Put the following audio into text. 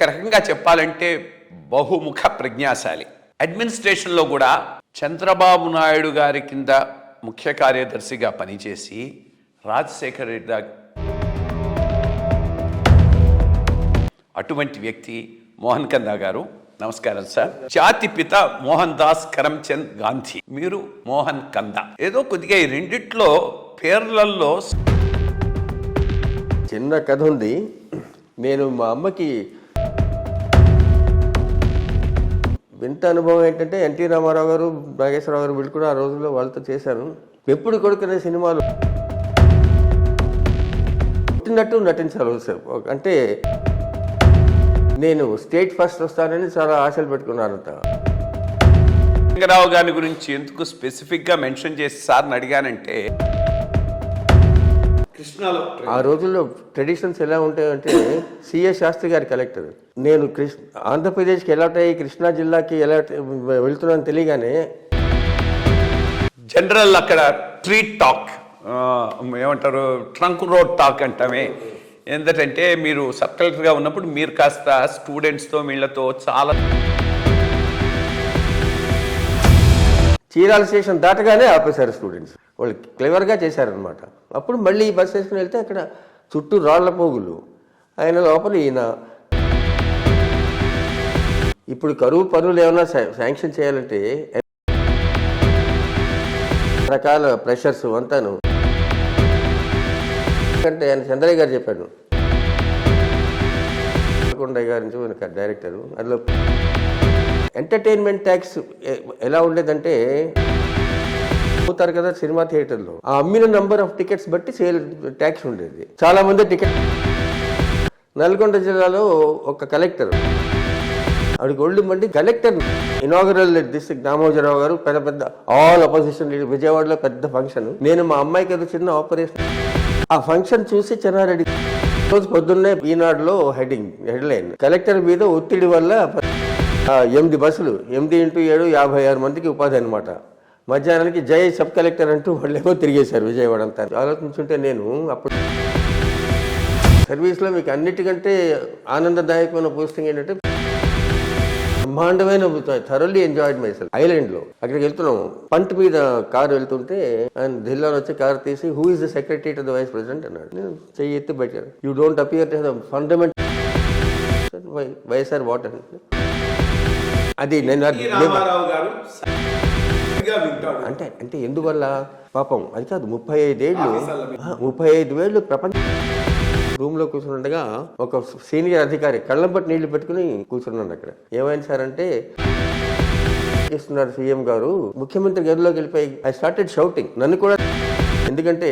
రకంగా చెప్పాలంటే బహుముఖ ప్రజ్ఞాశాలి. అడ్మినిస్ట్రేషన్లో కూడా చంద్రబాబు నాయుడు గారి కింద ముఖ్య కార్యదర్శిగా పనిచేసి రాజశేఖర రెడ్డి అటువంటి వ్యక్తి మోహన్ కందా గారు. నమస్కారం సార్. జాతిపిత మోహన్ దాస్ కరమ్చంద్ గాంధీ, మీరు మోహన్ కందా. ఏదో కొద్దిగా ఈ రెండిట్లో పేర్లలో చిన్న కథ ఉంది. నేను మా అమ్మకి వింత అనుభవం ఏంటంటే ఎన్టీ రామారావు గారు, నాగేశ్వరరావు గారు వీళ్ళు కూడా ఆ రోజుల్లో వాళ్ళతో చేశాను. ఎప్పుడు కొడుకునే సినిమాలు పుట్టినట్టు నటించాలి సార్. అంటే నేను స్టేట్ ఫస్ట్ వస్తానని చాలా ఆశలు పెట్టుకున్నానంట. రంగరావు గారి గురించి ఎందుకు స్పెసిఫిక్గా మెన్షన్ చేసి సార్ని అడిగానంటే, కృష్ణాలో ఆ రోజుల్లో ట్రెడిషన్స్ ఎలా ఉంటాయంటే సిఎస్ శాస్త్రి గారి కలెక్టర్, నేను ఆంధ్రప్రదేశ్కి ఎలా కృష్ణా జిల్లాకి ఎలా వెళ్తున్నాను తెలియగానే జనరల్ అక్కడ స్ట్రీట్ టాక్ ఏమంటారు, ట్రంక్ రోడ్ టాక్ అంటామే. ఎందుకంటే మీరు సబ్ కలెక్టర్గా ఉన్నప్పుడు మీరు కాస్త స్టూడెంట్స్తో వీళ్ళతో చాలా చీరాల స్టేషన్ దాటగానే ఆపేశారు స్టూడెంట్స్. వాళ్ళు క్లెవర్గా చేశారనమాట. అప్పుడు మళ్ళీ బస్ వేసుకుని వెళ్తే అక్కడ చుట్టూ రాళ్ల పోగులు, ఆయన లోపల ఈయన. ఇప్పుడు కరువు పనులు ఏమైనా శాంక్షన్ చేయాలంటే రకాల ప్రెషర్స్ అంతాను. అంటే ఆయన చంద్రయ్య గారు చెప్పాడు, కొండయ్య గారి నుంచి డైరెక్టరు. అందులో ఎంటర్టైన్మెంట్ ట్యాక్స్ ఎలా ఉండేదంటే, పోతారు కదా సినిమా థియేటర్లో, ఆ అమ్మిన నంబర్ ఆఫ్ టికెట్స్ బట్టి సేల్ ట్యాక్స్ ఉండేది. చాలా మంది టికెట్. నల్గొండ జిల్లాలో ఒక కలెక్టర్, ఆవిడకి ఒళ్ళు మండి కలెక్టర్ ఇనాగరల్ డిస్ట్రిక్ట్ దామోదరరావు గారు పెద్ద పెద్ద ఆల్ అపోజిషన్ లీడర్, విజయవాడలో పెద్ద ఫంక్షన్. నేను మా అమ్మాయికి ఏదో చిన్న ఆపరేషన్, ఆ ఫంక్షన్ చూసి చెన్నారెడ్డి రోజు పొద్దున్నే ఈనాడులో హెడ్లైన్, కలెక్టర్ మీద ఒత్తిడి వల్ల 8 బస్సులు 8 x 7 56 మందికి ఉపాధి అనమాట. మధ్యాహ్నానికి జై సబ్ కలెక్టర్ అంటూ వాళ్ళేమో తిరిగేశారు విజయవాడ అంతా. ఆలోచించుంటే నేను అప్పుడు సర్వీస్లో మీకు అన్నిటికంటే ఆనందదాయకమైన పోస్టింగ్ ఏంటంటే, బ్రహ్మాండమైన థరోల్లీ ఎంజాయ్డ్ మై సెల్ఫ్. ఐలాండ్లో అక్కడికి వెళ్తున్నాం, పంట్ మీద కారు వెళ్తుంటే ఆయన ఢిల్లాలో వచ్చి కారు తీసి, who is the secretary to the vice president అన్నాడు. నేను చెయ్యి ఎత్తి పెట్టాను. You don't appear to the fundamental YSR what అని. అది నేను అంటే అంటే ఎందువల్ల పాపం అది కాదు, 35 ఏళ్ళు ప్రపంచ రూమ్ లో కూర్చుండగా ఒక సీనియర్ అధికారి కళ్ళంపట్టి నీళ్లు పెట్టుకుని కూర్చున్నాడు అక్కడ. ఏమైంది సార్ అంటే, ఇస్తున్నారు సీఎం గారు, ముఖ్యమంత్రి గదిలోకి వెళ్ళిపోయి ఐ స్టార్టెడ్ షౌటింగ్. నన్ను కూడా, ఎందుకంటే